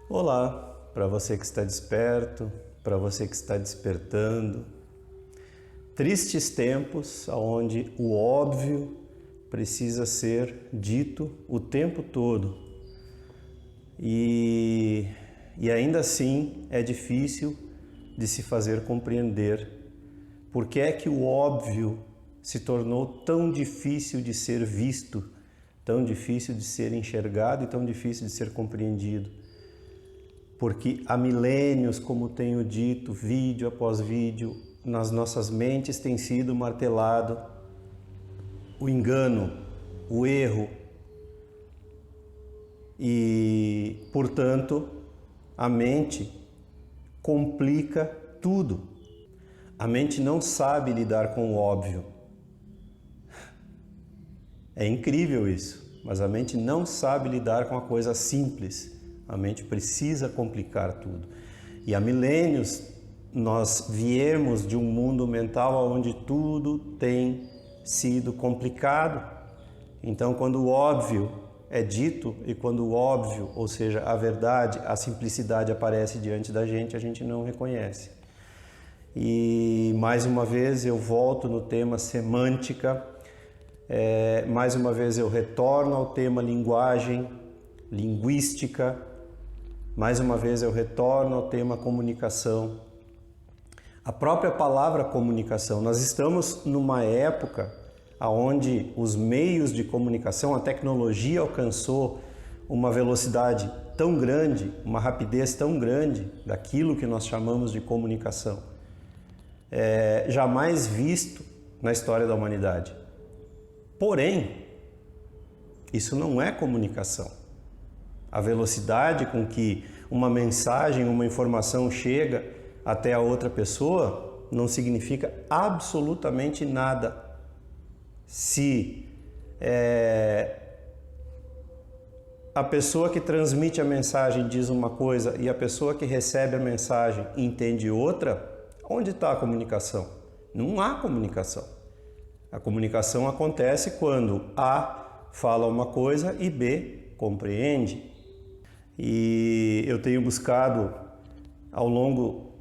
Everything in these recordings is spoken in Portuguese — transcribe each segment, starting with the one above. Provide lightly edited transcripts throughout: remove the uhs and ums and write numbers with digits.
Olá, para você que está desperto, para você que está despertando. Tristes tempos onde o óbvio precisa ser dito o tempo todo. E ainda assim é difícil de se fazer compreender por que é que o óbvio se tornou tão difícil de ser visto, tão difícil de ser enxergado e tão difícil de ser compreendido. Porque há milênios, como tenho dito, vídeo após vídeo, nas nossas mentes tem sido martelado o engano, o erro e, portanto, a mente complica tudo. A mente não sabe lidar com o óbvio. É incrível isso, mas a mente não sabe lidar com a coisa simples. A mente precisa complicar tudo. E há milênios nós viemos de um mundo mental onde tudo tem sido complicado. Então, quando o óbvio é dito e quando o óbvio, ou seja, a verdade, a simplicidade aparece diante da gente, a gente não reconhece. E mais uma vez eu volto no tema semântica, mais uma vez eu retorno ao tema linguagem, linguística, mais uma vez eu retorno ao tema comunicação. A própria palavra comunicação, nós estamos numa época onde os meios de comunicação, a tecnologia alcançou uma velocidade tão grande, uma rapidez tão grande daquilo que nós chamamos de comunicação, jamais visto na história da humanidade. Porém, isso não é comunicação. A velocidade com que uma mensagem, uma informação chega até a outra pessoa não significa absolutamente nada. Se a pessoa que transmite a mensagem diz uma coisa e a pessoa que recebe a mensagem entende outra, onde está a comunicação? Não há comunicação. A comunicação acontece quando A fala uma coisa e B compreende. E eu tenho buscado ao longo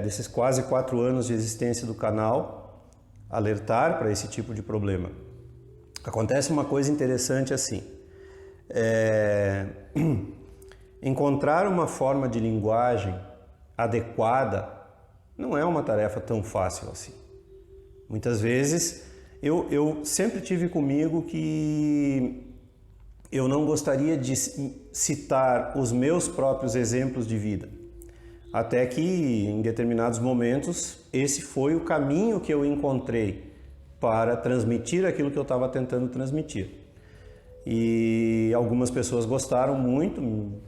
desses quase 4 anos de existência do canal alertar para esse tipo de problema. Acontece uma coisa interessante assim, encontrar uma forma de linguagem adequada não é uma tarefa tão fácil assim. Muitas vezes eu sempre tive comigo que eu não gostaria de citar os meus próprios exemplos de vida. Até que, em determinados momentos, esse foi o caminho que eu encontrei para transmitir aquilo que eu estava tentando transmitir. E algumas pessoas gostaram muito,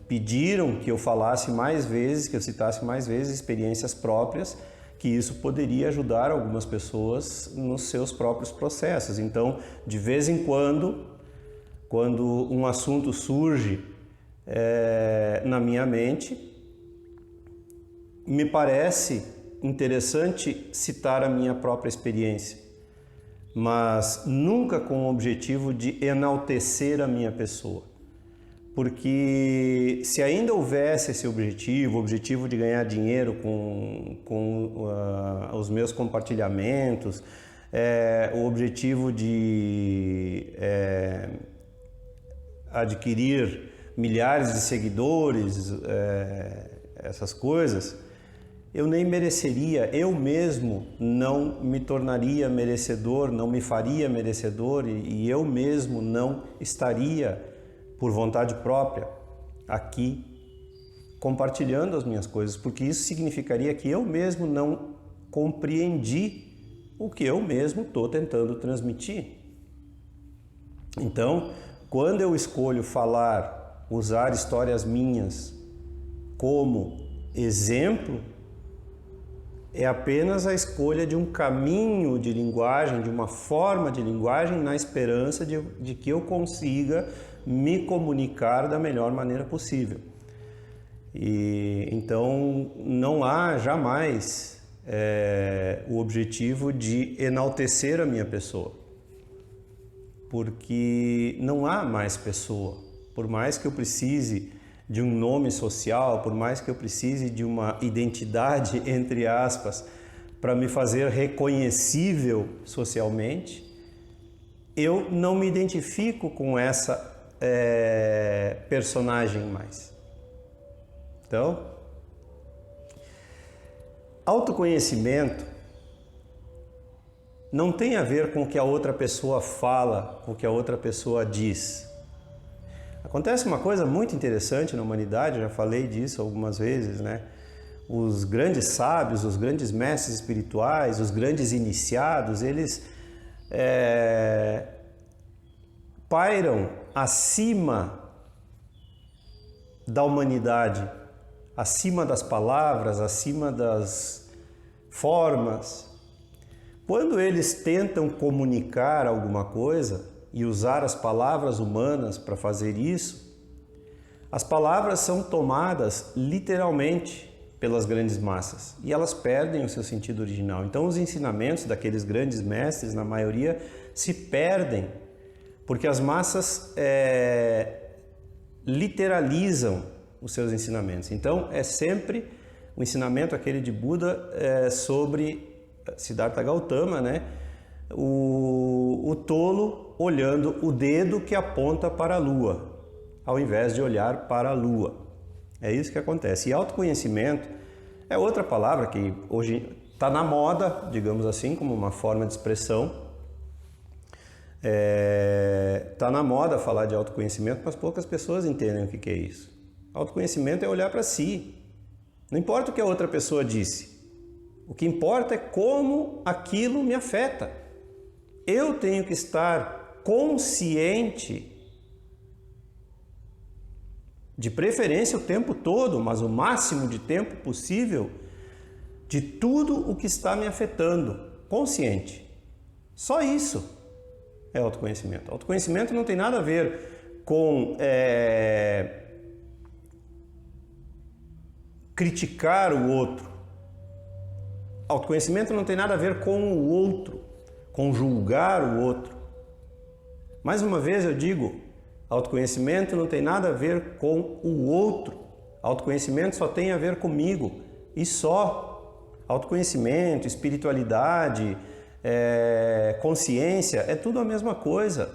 pediram que eu falasse mais vezes, que eu citasse mais vezes experiências próprias, que isso poderia ajudar algumas pessoas nos seus próprios processos. Então, de vez em quando um assunto surge na minha mente, me parece interessante citar a minha própria experiência, mas nunca com o objetivo de enaltecer a minha pessoa. Porque se ainda houvesse esse objetivo, o objetivo de ganhar dinheiro com os meus compartilhamentos, o objetivo de adquirir milhares de seguidores, essas coisas, eu nem mereceria, eu mesmo não me tornaria merecedor, não me faria merecedor e eu mesmo não estaria, por vontade própria, aqui compartilhando as minhas coisas, porque isso significaria que eu mesmo não compreendi o que eu mesmo estou tentando transmitir. Então, quando eu escolho falar, usar histórias minhas como exemplo, é apenas a escolha de um caminho de linguagem, de uma forma de linguagem, na esperança de que eu consiga me comunicar da melhor maneira possível. E então não há jamais o objetivo de enaltecer a minha pessoa, porque não há mais pessoa. Por mais que eu precise de um nome social, por mais que eu precise de uma identidade, entre aspas, para me fazer reconhecível socialmente, eu não me identifico com essa personagem mais. Então, autoconhecimento não tem a ver com o que a outra pessoa fala, com o que a outra pessoa diz. Acontece uma coisa muito interessante na humanidade, eu já falei disso algumas vezes, né? Os grandes sábios, os grandes mestres espirituais, os grandes iniciados, eles pairam acima da humanidade, acima das palavras, acima das formas. Quando eles tentam comunicar alguma coisa e usar as palavras humanas para fazer isso, as palavras são tomadas literalmente pelas grandes massas e elas perdem o seu sentido original. Então os ensinamentos daqueles grandes mestres, na maioria, se perdem porque as massas literalizam os seus ensinamentos. Então é sempre o ensinamento aquele de Buda sobre Siddhartha Gautama, né? O tolo olhando o dedo que aponta para a lua, ao invés de olhar para a lua. É isso que acontece. E autoconhecimento é outra palavra que hoje está na moda, digamos assim, como uma forma de expressão. Está na moda falar de autoconhecimento, mas poucas pessoas entendem o que é isso. Autoconhecimento é olhar para si. Não importa o que a outra pessoa disse. O que importa é como aquilo me afeta. Eu tenho que estar consciente, de preferência o tempo todo, mas o máximo de tempo possível, de tudo o que está me afetando. Consciente. Só isso é autoconhecimento. Autoconhecimento não tem nada a ver com criticar o outro. Autoconhecimento não tem nada a ver com o outro, com julgar o outro. Mais uma vez eu digo, autoconhecimento não tem nada a ver com o outro. Autoconhecimento só tem a ver comigo e só. Autoconhecimento, espiritualidade, consciência, é tudo a mesma coisa.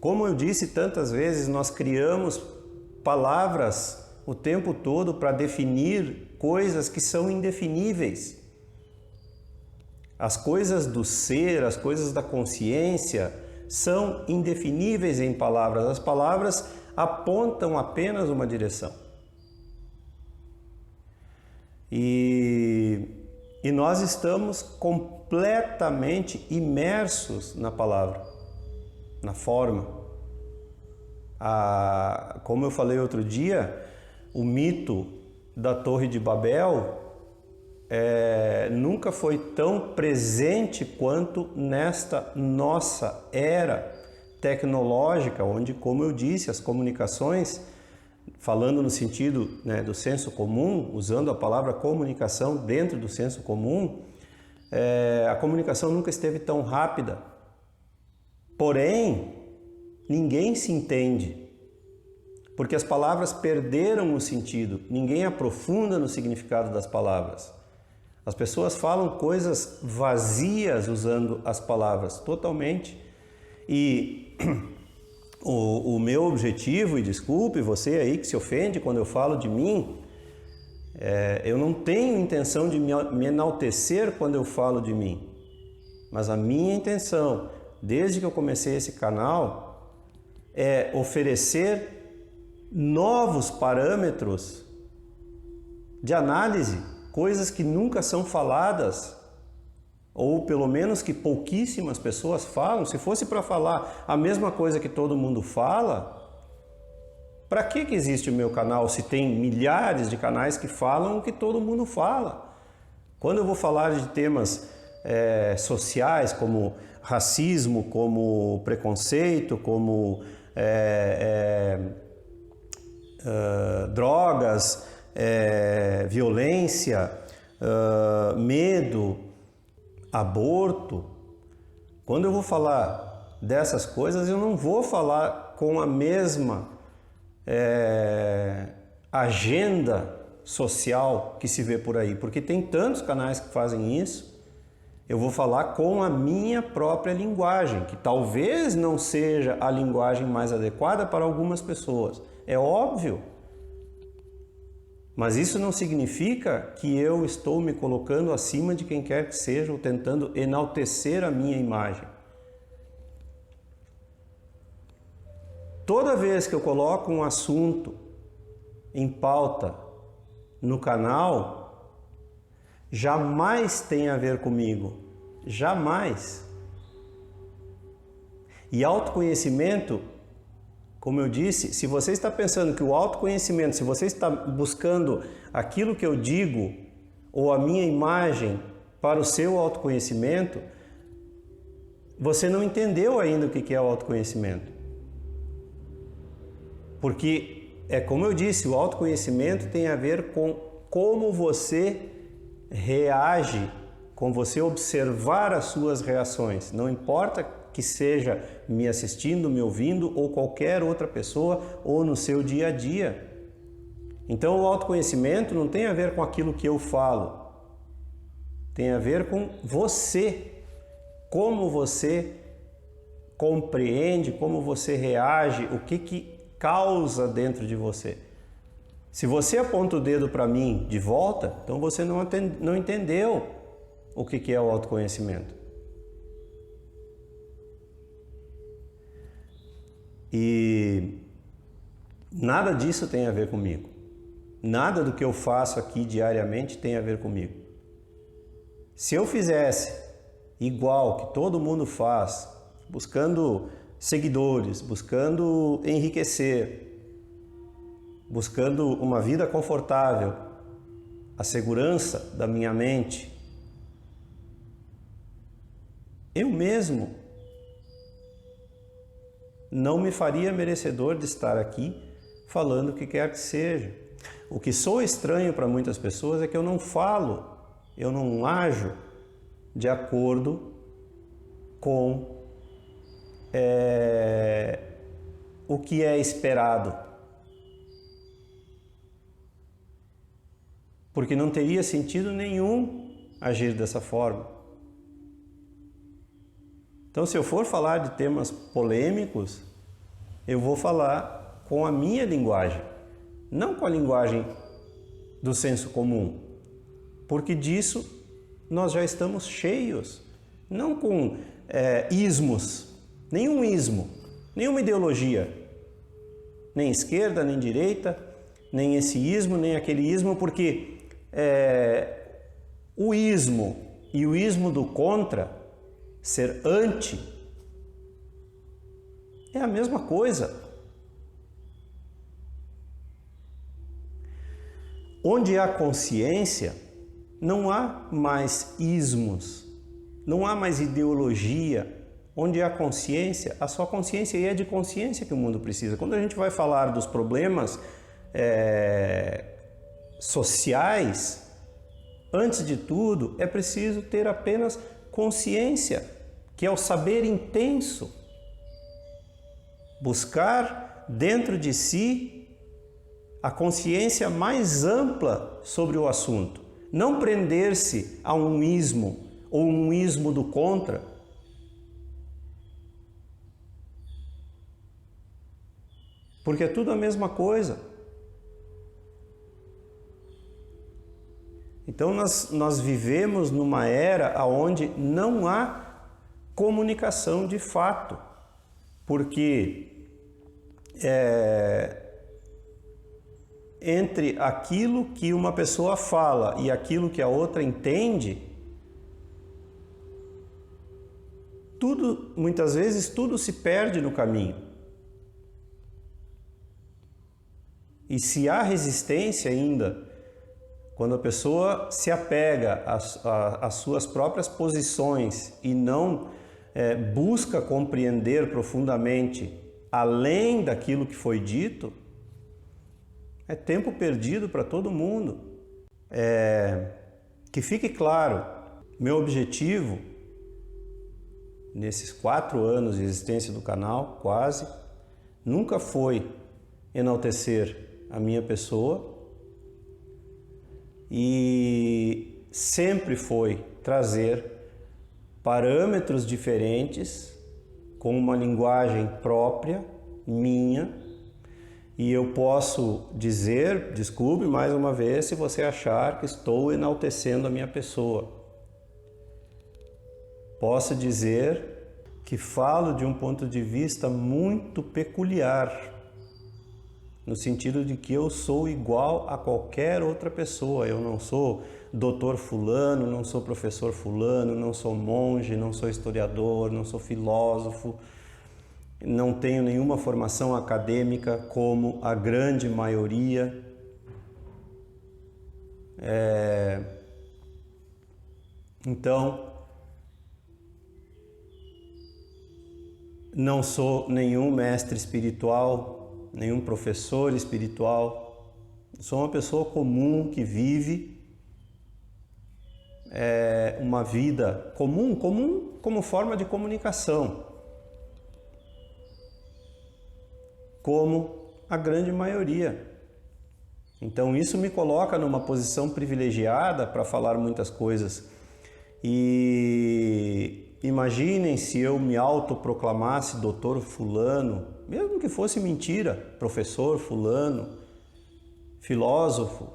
Como eu disse tantas vezes, nós criamos palavras o tempo todo para definir coisas que são indefiníveis. As coisas do ser, as coisas da consciência são indefiníveis em palavras. As palavras apontam apenas uma direção. E nós estamos completamente imersos na palavra, na forma. Como eu falei outro dia, o mito da Torre de Babel nunca foi tão presente quanto nesta nossa era tecnológica, onde, como eu disse, as comunicações, falando no sentido, né, do senso comum, usando a palavra comunicação dentro do senso comum, a comunicação nunca esteve tão rápida. Porém, ninguém se entende, porque as palavras perderam o sentido, ninguém aprofunda no significado das palavras. As pessoas falam coisas vazias usando as palavras, totalmente. E o meu objetivo, e desculpe você aí que se ofende quando eu falo de mim, eu não tenho intenção de me enaltecer quando eu falo de mim. Mas a minha intenção, desde que eu comecei esse canal, é oferecer novos parâmetros de análise, coisas que nunca são faladas, ou pelo menos que pouquíssimas pessoas falam. Se fosse para falar a mesma coisa que todo mundo fala, para que existe o meu canal se tem milhares de canais que falam o que todo mundo fala? Quando eu vou falar de temas sociais, como racismo, como preconceito, como drogas, violência, medo, aborto, quando eu vou falar dessas coisas, eu não vou falar com a mesma agenda social que se vê por aí, porque tem tantos canais que fazem isso. Eu vou falar com a minha própria linguagem, que talvez não seja a linguagem mais adequada para algumas pessoas, é óbvio. Mas isso não significa que eu estou me colocando acima de quem quer que seja ou tentando enaltecer a minha imagem. Toda vez que eu coloco um assunto em pauta no canal, jamais tem a ver comigo. Jamais. E autoconhecimento, como eu disse, se você está pensando que o autoconhecimento, se você está buscando aquilo que eu digo ou a minha imagem para o seu autoconhecimento, você não entendeu ainda o que é o autoconhecimento. Porque, como eu disse, o autoconhecimento tem a ver com como você reage, com você observar as suas reações. Não importa que seja me assistindo, me ouvindo ou qualquer outra pessoa ou no seu dia a dia. Então o autoconhecimento não tem a ver com aquilo que eu falo. Tem a ver com você. Como você compreende, como você reage, o que causa dentro de você. Se você aponta o dedo para mim de volta, então você não entendeu o que é o autoconhecimento. E nada disso tem a ver comigo. Nada do que eu faço aqui diariamente tem a ver comigo. Se eu fizesse igual que todo mundo faz, buscando seguidores, buscando enriquecer, buscando uma vida confortável, a segurança da minha mente, eu mesmo não me faria merecedor de estar aqui falando o que quer que seja. O que sou estranho para muitas pessoas é que eu não falo, eu não ajo de acordo com o que é esperado. Porque não teria sentido nenhum agir dessa forma. Então, se eu for falar de temas polêmicos, eu vou falar com a minha linguagem, não com a linguagem do senso comum, porque disso nós já estamos cheios, não com ismos, nenhum ismo, nenhuma ideologia, nem esquerda, nem direita, nem esse ismo, nem aquele ismo, porque o ismo e o ismo do contra, ser anti, é a mesma coisa. Onde há consciência, não há mais ismos, não há mais ideologia. Onde há consciência, a sua consciência, e é de consciência que o mundo precisa. Quando a gente vai falar dos problemas sociais, antes de tudo, é preciso ter apenas consciência, que é o saber intenso. Buscar dentro de si a consciência mais ampla sobre o assunto. Não prender-se a um ismo ou um ismo do contra. Porque é tudo a mesma coisa. Então nós vivemos numa era onde não há comunicação de fato, porque entre aquilo que uma pessoa fala e aquilo que a outra entende, muitas vezes tudo se perde no caminho. E se há resistência ainda, quando a pessoa se apega às suas próprias posições e não busca compreender profundamente além daquilo que foi dito, é tempo perdido para todo mundo. Que fique claro, meu objetivo nesses 4 anos de existência do canal, quase, nunca foi enaltecer a minha pessoa e sempre foi trazer parâmetros diferentes com uma linguagem própria, minha, e eu posso dizer, desculpe mais uma vez, se você achar que estou enaltecendo a minha pessoa. Posso dizer que falo de um ponto de vista muito peculiar, no sentido de que eu sou igual a qualquer outra pessoa. Eu não sou doutor fulano, não sou professor fulano, não sou monge, não sou historiador, não sou filósofo, não tenho nenhuma formação acadêmica como a grande maioria. Então, não sou nenhum mestre espiritual, nenhum professor espiritual. Sou uma pessoa comum que vive uma vida comum como forma de comunicação, como a grande maioria. Então isso me coloca numa posição privilegiada para falar muitas coisas. E imaginem se eu me autoproclamasse doutor fulano, mesmo que fosse mentira, professor fulano, filósofo,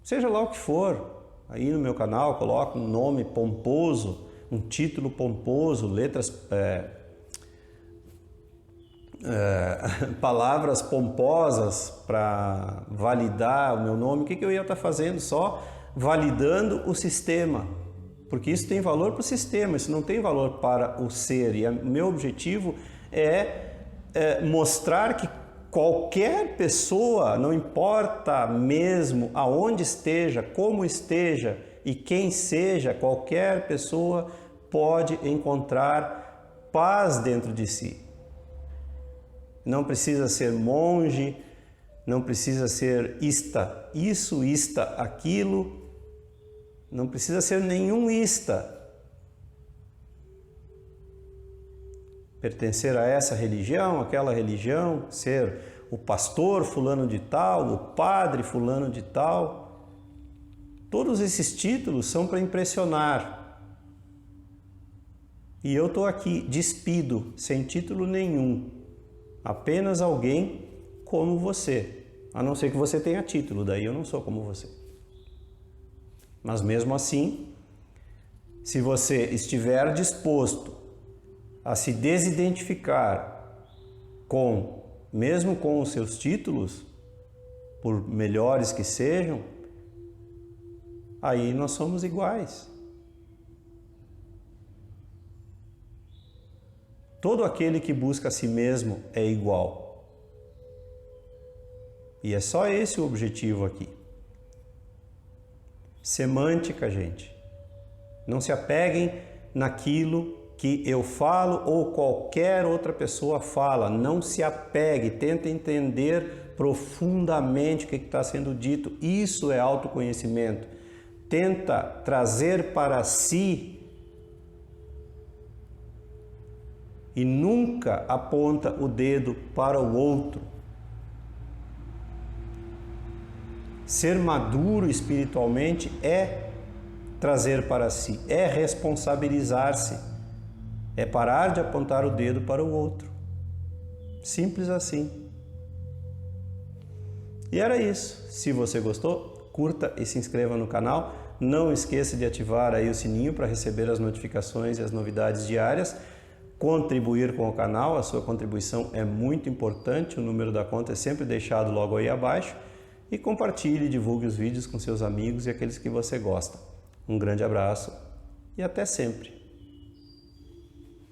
seja lá o que for. Aí no meu canal coloco um nome pomposo, um título pomposo, letras, palavras pomposas para validar o meu nome. O que eu ia estar fazendo? Só validando o sistema, porque isso tem valor para o sistema, isso não tem valor para o ser. E o meu objetivo é mostrar que qualquer pessoa, não importa mesmo aonde esteja, como esteja e quem seja, qualquer pessoa pode encontrar paz dentro de si. Não precisa ser monge, não precisa ser ista isso, ista aquilo, não precisa ser nenhum ista. Pertencer a essa religião, aquela religião, ser o pastor fulano de tal, o padre fulano de tal. Todos esses títulos são para impressionar. E eu estou aqui despido, sem título nenhum. Apenas alguém como você. A não ser que você tenha título, daí eu não sou como você. Mas mesmo assim, se você estiver disposto a se desidentificar mesmo com os seus títulos, por melhores que sejam, aí nós somos iguais. Todo aquele que busca a si mesmo é igual. E é só esse o objetivo aqui. Semântica, gente. Não se apeguem naquilo que eu falo ou qualquer outra pessoa fala. Não se apegue, tenta entender profundamente o que está sendo dito. Isso é autoconhecimento. Tenta trazer para si e nunca aponta o dedo para o outro. Ser maduro espiritualmente é trazer para si, é responsabilizar-se. É parar de apontar o dedo para o outro. Simples assim. E era isso. Se você gostou, curta e se inscreva no canal. Não esqueça de ativar aí o sininho para receber as notificações e as novidades diárias. Contribuir com o canal, a sua contribuição é muito importante. O número da conta é sempre deixado logo aí abaixo. E compartilhe e divulgue os vídeos com seus amigos e aqueles que você gosta. Um grande abraço e até sempre.